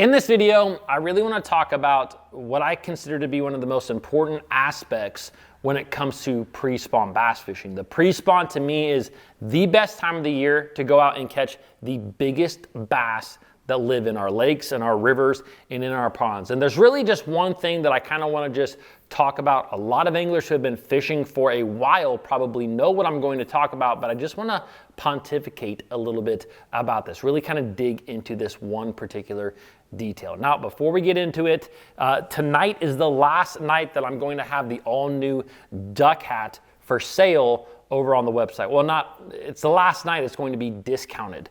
In this video, I really want to talk about what I consider to be one of the most important aspects when it comes to pre-spawn bass fishing. The pre-spawn to me is the best time of the year to go out and catch the biggest bass that live in our lakes and our rivers and in our ponds. And there's really just one thing that I kind of want to just talk about. A lot of anglers who have been fishing for a while probably know what I'm going to talk about, but I just want to pontificate a little bit about this, really kind of dig into this one particular detail. Now, before we get into it, tonight is the last night that I'm going to have the all new duck hat for sale over on the website. Well, it's the last night it's going to be discounted.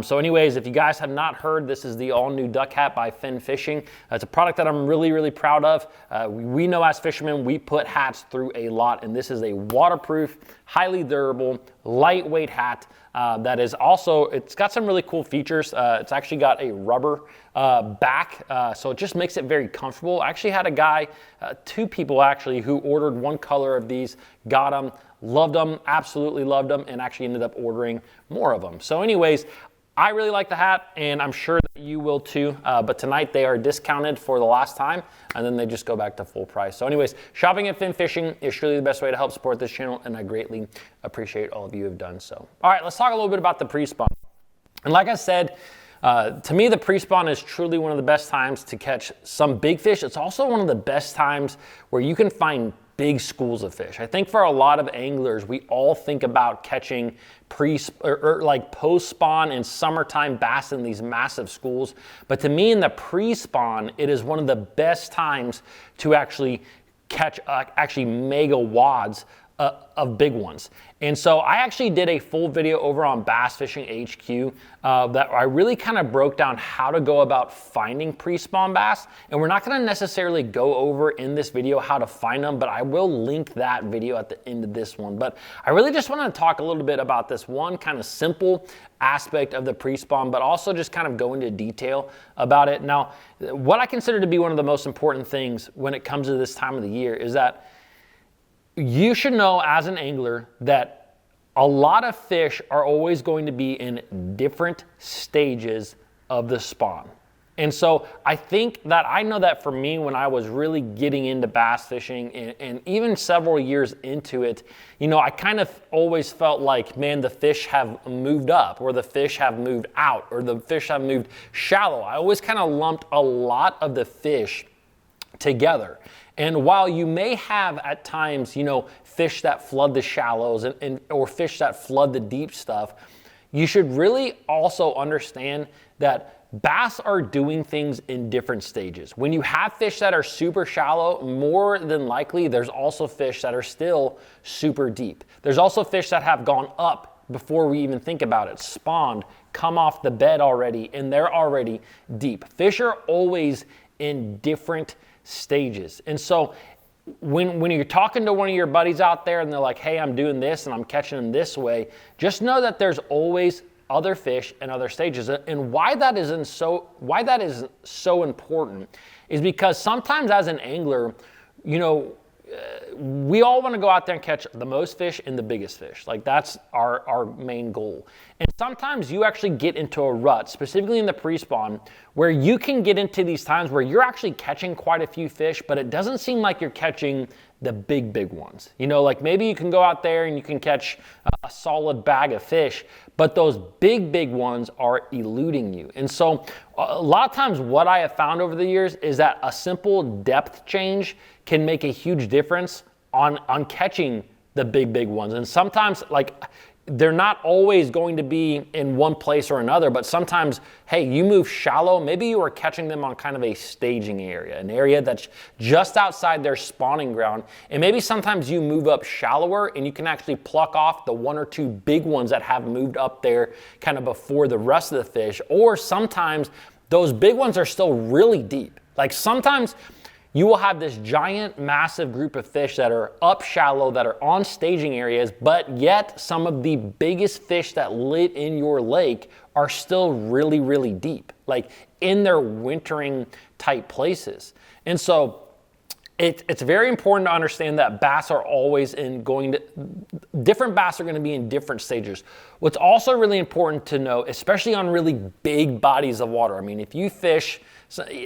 So anyways, if you guys have not heard, this is the all new duck hat by Finn Fishing. It's a product that I'm really, really proud of. We know as fishermen, we put hats through a lot, and this is a waterproof, highly durable, lightweight hat that is also, it's got some really cool features. It's actually got a rubber back, so it just makes it very comfortable. I actually had a guy, two people actually, who ordered one color of these, got them, loved them, absolutely loved them, and actually ended up ordering more of them. So anyways, I really like the hat, and I'm sure that you will too, but tonight they are discounted for the last time, and then they just go back to full price. So anyways, shopping at Finn Fishing is surely the best way to help support this channel, and I greatly appreciate all of you who have done so. All right, let's talk a little bit about the pre-spawn. And like I said, to me, the pre-spawn is truly one of the best times to catch some big fish. It's also one of the best times where you can find big schools of fish. I think for a lot of anglers, we all think about catching like post-spawn and summertime bass in these massive schools. But to me, in the pre-spawn, it is one of the best times to actually catch mega wads of big ones. And so I actually did a full video over on BassFishingHQ that I really kind of broke down how to go about finding pre-spawn bass. And we're not going to necessarily go over in this video how to find them, but I will link that video at the end of this one. But I really just want to talk a little bit about this one kind of simple aspect of the pre-spawn, but also just kind of go into detail about it. Now, what I consider to be one of the most important things when it comes to this time of the year is that you should know as an angler that a lot of fish are always going to be in different stages of the spawn. And so I think that I know that for me, when I was really getting into bass fishing and even several years into it, you know, I kind of always felt like, man, the fish have moved up, or the fish have moved out, or the fish have moved shallow. I always kind of lumped a lot of the fish together. And while you may have at times, you know, fish that flood the shallows or fish that flood the deep stuff, you should really also understand that bass are doing things in different stages. When you have fish that are super shallow, more than likely, there's also fish that are still super deep. There's also fish that have gone up before we even think about it, spawned, come off the bed already, and they're already deep. Fish are always in different stages. And so when you're talking to one of your buddies out there and they're like, hey, I'm doing this and I'm catching them this way, just know that there's always other fish and other stages. And why that is so important is because sometimes as an angler, you know, we all want to go out there and catch the most fish and the biggest fish. Like that's our main goal. And sometimes you actually get into a rut, specifically in the pre-spawn, where you can get into these times where you're actually catching quite a few fish, but it doesn't seem like you're catching the big ones. You know, like maybe you can go out there and you can catch a solid bag of fish, but those big ones are eluding you. And so a lot of times what I have found over the years is that a simple depth change can make a huge difference on catching the big ones. And sometimes, like, they're not always going to be in one place or another, but sometimes, hey, you move shallow, maybe you are catching them on kind of a staging area, an area that's just outside their spawning ground. And maybe sometimes you move up shallower and you can actually pluck off the one or two big ones that have moved up there kind of before the rest of the fish. Or sometimes those big ones are still really deep. Like sometimes you will have this giant, massive group of fish that are up shallow, that are on staging areas, but yet some of the biggest fish that live in your lake are still really deep, like in their wintering type places. And so It's very important to understand that bass are always different bass are going to be in different stages. What's also really important to know, especially on really big bodies of water. I mean, if you fish,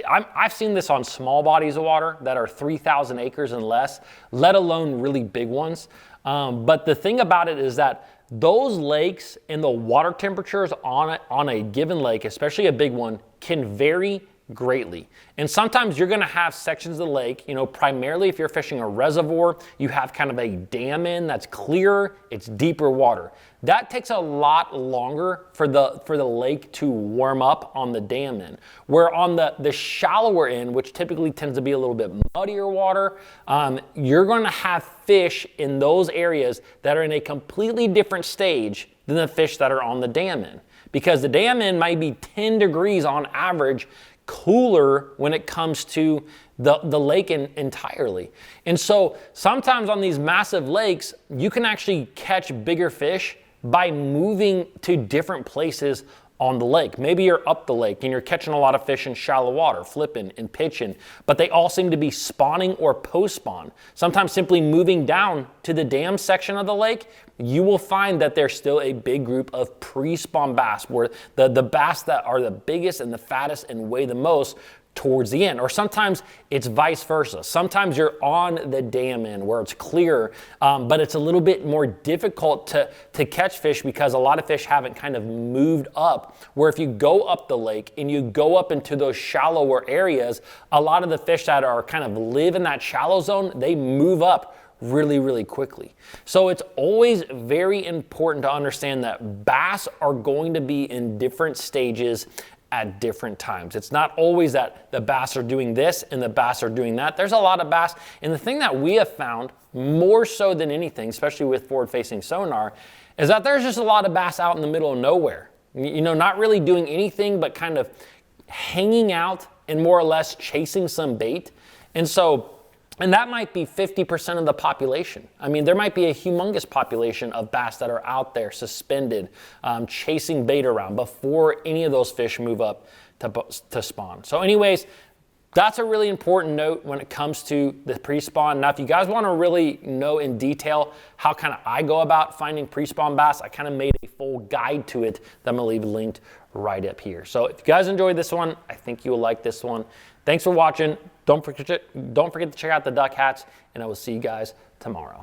I've seen this on small bodies of water that are 3,000 acres and less, let alone really big ones. But the thing about it is that those lakes and the water temperatures on a given lake, especially a big one, can vary greatly. And sometimes you're going to have sections of the lake, you know, primarily if you're fishing a reservoir, you have kind of a dam in that's clearer, it's deeper water. That takes a lot longer for the lake to warm up on the dam end. Where on the shallower end, which typically tends to be a little bit muddier water, you're going to have fish in those areas that are in a completely different stage than the fish that are on the dam end. Because the dam end might be 10 degrees on average cooler when it comes to the lake entirely. And so sometimes on these massive lakes, you can actually catch bigger fish by moving to different places on the lake. Maybe you're up the lake and you're catching a lot of fish in shallow water, flipping and pitching, but they all seem to be spawning or post-spawn. Sometimes simply moving down to the dam section of the lake, you will find that there's still a big group of pre-spawn bass, where the bass that are the biggest and the fattest and weigh the most towards the end. Or sometimes it's vice versa. Sometimes you're on the dam end where it's clear, but it's a little bit more difficult to catch fish because a lot of fish haven't kind of moved up. Where if you go up the lake and you go up into those shallower areas, a lot of the fish that are kind of live in that shallow zone, they move up really, really quickly. So it's always very important to understand that bass are going to be in different stages at different times. It's not always that the bass are doing this and the bass are doing that. There's a lot of bass. And the thing that we have found more so than anything, especially with forward-facing sonar, is that there's just a lot of bass out in the middle of nowhere. You know, not really doing anything but kind of hanging out and more or less chasing some bait. And that might be 50% of the population. I mean, there might be a humongous population of bass that are out there suspended, chasing bait around before any of those fish move up to spawn. So anyways, that's a really important note when it comes to the pre-spawn. Now, if you guys want to really know in detail how kind of I go about finding pre-spawn bass, I kind of made a full guide to it that I'm going to leave linked right up here. So if you guys enjoyed this one, I think you will like this one. Thanks for watching. Don't forget to check out the duck hats, and I will see you guys tomorrow.